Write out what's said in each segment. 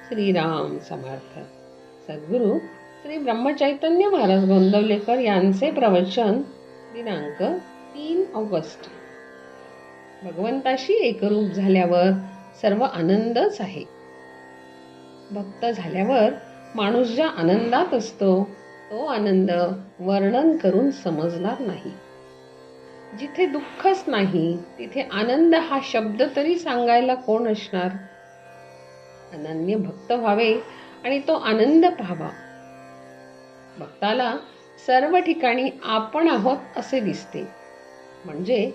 श्रीराम समर्थ. सद्गुरू श्री ब्रह्मचैतन्य महाराज गोंदवलेकर यांचे प्रवचन दिनांक 3 ऑगस्ट. भगवंताशी एकरूप झाल्यावर सर्व आनंदच आहे. भक्त झाल्यावर माणूस ज्या आनंदात असतो तो आनंद वर्णन करून समजणार नाही. जिथे दुःखच नाही तिथे आनंद हा शब्द तरी सांगायला कोण असणार. अनन्य भक्त व्हावे आणि तो आनंद पाहावा. भक्ताला सर्व ठिकाणी आपण आहोत असे दिसते, म्हणजे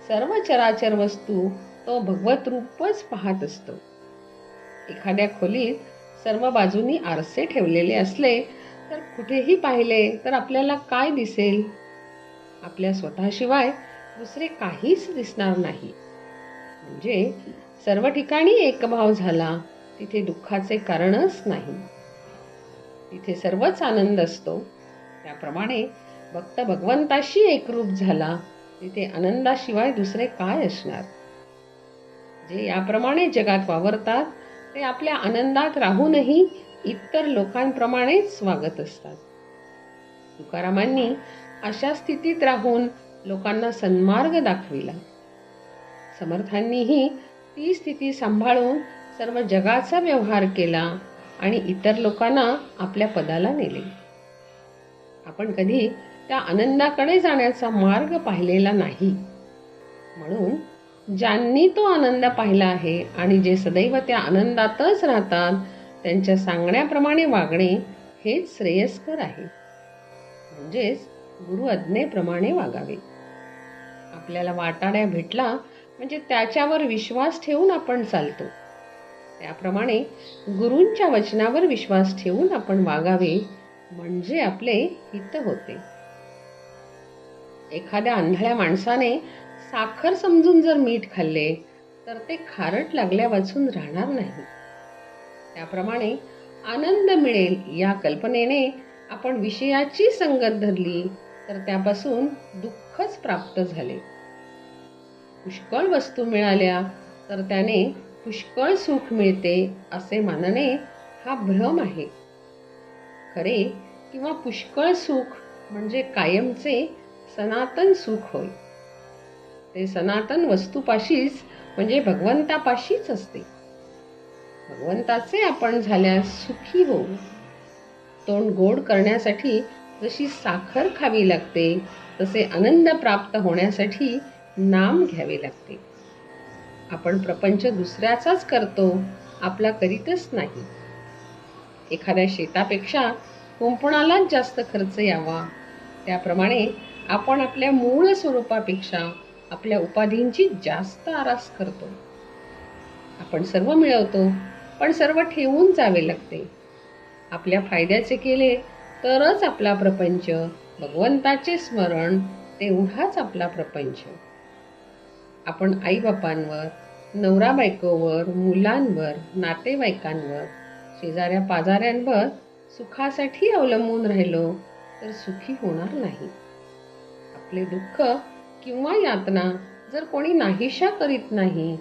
सर्व चराचर वस्तू तो भगवत रूपच पाहत असतो. एखाद्या खोलीत सर्व बाजूनी आरसे ठेवलेले असले तर कुठेही पाहिले तर आपल्याला काय दिसेल? आपल्या स्वतःशिवाय दुसरे काहीच दिसणार नाही. म्हणजे सर्व ठिकाणी एकभाव झाला तिथे दुःखाचे कारणच नाही. तिथे सर्वच आनंद असतो. त्याप्रमाणे भक्त भगवंताशी एकरूप झाला तिथे आनंदाशिवाय दुसरे काय असणार? जे याप्रमाणे जगात वावरतात ते आपल्या आनंदात राहूनही इतर लोकांप्रमाणेच वागत असतात. तुकारामांनी अशा स्थितीत राहून लोकांना सन्मार्ग दाखविला. समर्थांनीही ती स्थिती सांभाळून सर्व जगाचा व्यवहार केला आणि इतर लोकांना आपल्या पदाला नेले. आपण कधी त्या आनंदाकडे जाण्याचा मार्ग पाहिलेला नाही. म्हणून ज्यांनी तो आनंद पाहिला आहे आणि जे सदैव त्या आनंदातच राहतात त्यांच्या सांगण्याप्रमाणे वागणे हेच श्रेयस्कर आहे. म्हणजेच गुरु आज्ञेप्रमाणे वागावे. आपल्याला वाटाड्या भेटला म्हणजे त्याच्यावर विश्वास ठेवून आपण चालतो. त्याप्रमाणे गुरूंच्या वचनावर विश्वास ठेवून आपण वागावे म्हणजे आपले हित होते. एखाद्या आंधळ्या माणसाने साखर समजून जर मीठ खाल्ले तर ते खारट लागल्या वाचून राहणार नाही. त्याप्रमाणे आनंद मिळेल या कल्पनेने आपण विषयाची संगत धरली तर त्यापासून दुःखच प्राप्त झाले. पुष्कळ वस्तू मिळाल्या तर त्याने पुष्कळ सुख मिळते असे मानणे हा भ्रम आहे. खरे किंवा पुष्कळ सुख म्हणजे कायमचे सनातन सुख होय. ते सनातन वस्तूपाशीच म्हणजे भगवंतापाशीच असते. भगवंताचे आपण झाल्यास सुखी होऊ. तोंड गोड करण्यासाठी जशी साखर खावी लागते तसे आनंद प्राप्त होण्यासाठी नाम घ्यावे लागते. आपण प्रपंच दुसऱ्याचाच करतो, आपला करीतच नाही. एखाद्या शेतापेक्षा कुंपणालाच जास्त खर्च यावा त्याप्रमाणे आपण आपल्या मूळ स्वरूपापेक्षा आपल्या उपाधींची जास्त आरास करतो. आपण सर्व मिळवतो पण सर्व ठेवून जावे लागते. आपल्या फायद्याचे केले तरच आपला प्रपंच, भगवंताचे स्मरण तेवढाच आपला प्रपंच. आपण आईबापांवर, नवरा बायकोवर, मुलांवर, नातेवाईकांवर, शेजाऱ्या पाजाऱ्यांवर सुखासाठी अवलंबून राहिलो तर सुखी होणार नाही. आपले दुःख किंवा यातना जर कोणी नाहीशा करीत नाही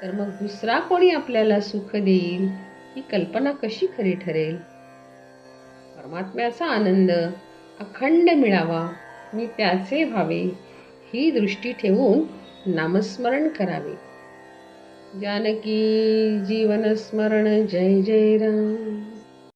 तर मग दुसरा कोणी आपल्याला सुख देईल ही कल्पना कशी खरी ठरेल? परमात्म्याचा आनंद अखंड मिळावा मी त्याचे व्हावे ही दृष्टी ठेवून नामस्मरण करावे. जानकी जीवन स्मरण जय जय राम.